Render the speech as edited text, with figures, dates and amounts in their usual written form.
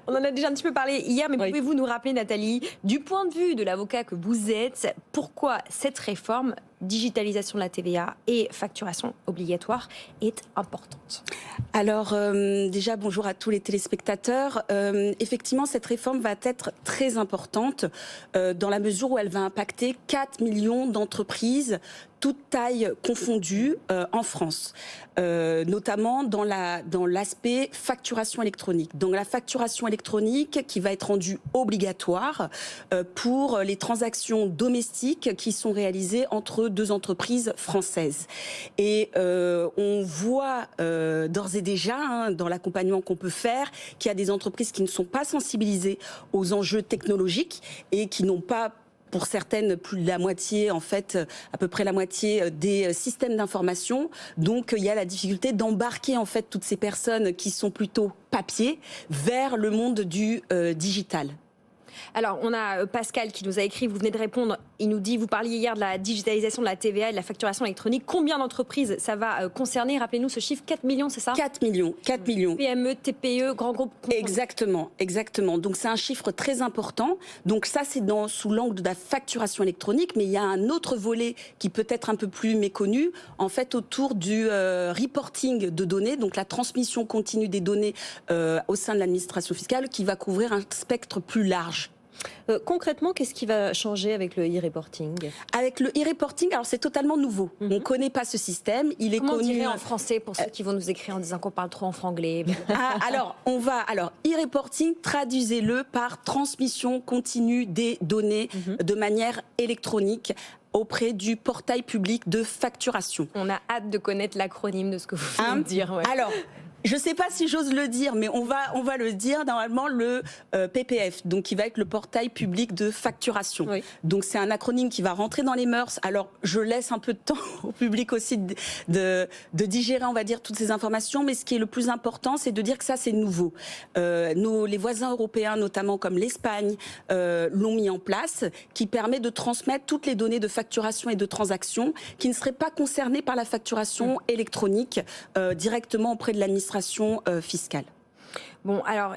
On en a déjà un petit peu parlé hier, mais Oui. pouvez-vous nous rappeler, Nathalie, du point de vue de l'avocat que vous êtes, pourquoi cette réforme, digitalisation de la TVA et facturation obligatoire, est importante? Alors déjà bonjour à tous les téléspectateurs. Effectivement, cette réforme va être très importante dans la mesure où elle va impacter 4 millions d'entreprises, toutes tailles confondues en France, notamment dans l'aspect facturation électronique. Donc la facturation électronique qui va être rendue obligatoire pour les transactions domestiques qui sont réalisées entre deux entreprises françaises. Et on voit d'ores et déjà, dans l'accompagnement qu'on peut faire, qu'il y a des entreprises qui ne sont pas sensibilisées aux enjeux technologiques et qui n'ont pas, pour certaines, plus de la moitié, en fait, à peu près la moitié des systèmes d'information. Donc, il y a la difficulté d'embarquer, en fait, toutes ces personnes qui sont plutôt papier vers le monde du digital. Alors, on a Pascal qui nous a écrit, vous venez de répondre, il nous dit, vous parliez hier de la digitalisation de la TVA et de la facturation électronique. Combien d'entreprises ça va concerner? Rappelez-nous ce chiffre, 4 millions, c'est ça? 4 millions. PME, TPE, grands groupes confondus. Exactement. Donc c'est un chiffre très important. Donc ça, c'est sous l'angle de la facturation électronique, mais il y a un autre volet qui peut être un peu plus méconnu, en fait, autour du reporting de données, donc la transmission continue des données au sein de l'administration fiscale, qui va couvrir un spectre plus large. Concrètement, qu'est-ce qui va changer avec le e-reporting? Avec le e-reporting, alors c'est totalement nouveau. On ne connaît pas ce système. Il est Comment on connu dirait en français pour ceux qui vont nous écrire en disant qu'on parle trop en franglais? Alors, e-reporting, traduisez-le par transmission continue des données de manière électronique auprès du portail public de facturation. On a hâte de connaître l'acronyme de ce que vous venez de dire. Ouais. Alors, je ne sais pas si j'ose le dire, mais on va le dire, normalement, le PPF, donc qui va être le portail public de facturation. Oui. Donc c'est un acronyme qui va rentrer dans les mœurs. Alors je laisse un peu de temps au public aussi de digérer, on va dire, toutes ces informations, mais ce qui est le plus important, c'est de dire que ça, c'est nouveau. Les voisins européens, notamment comme l'Espagne, l'ont mis en place, qui permet de transmettre toutes les données de facturation et de transaction qui ne seraient pas concernées par la facturation électronique directement auprès de l'administration fiscale. Bon, alors,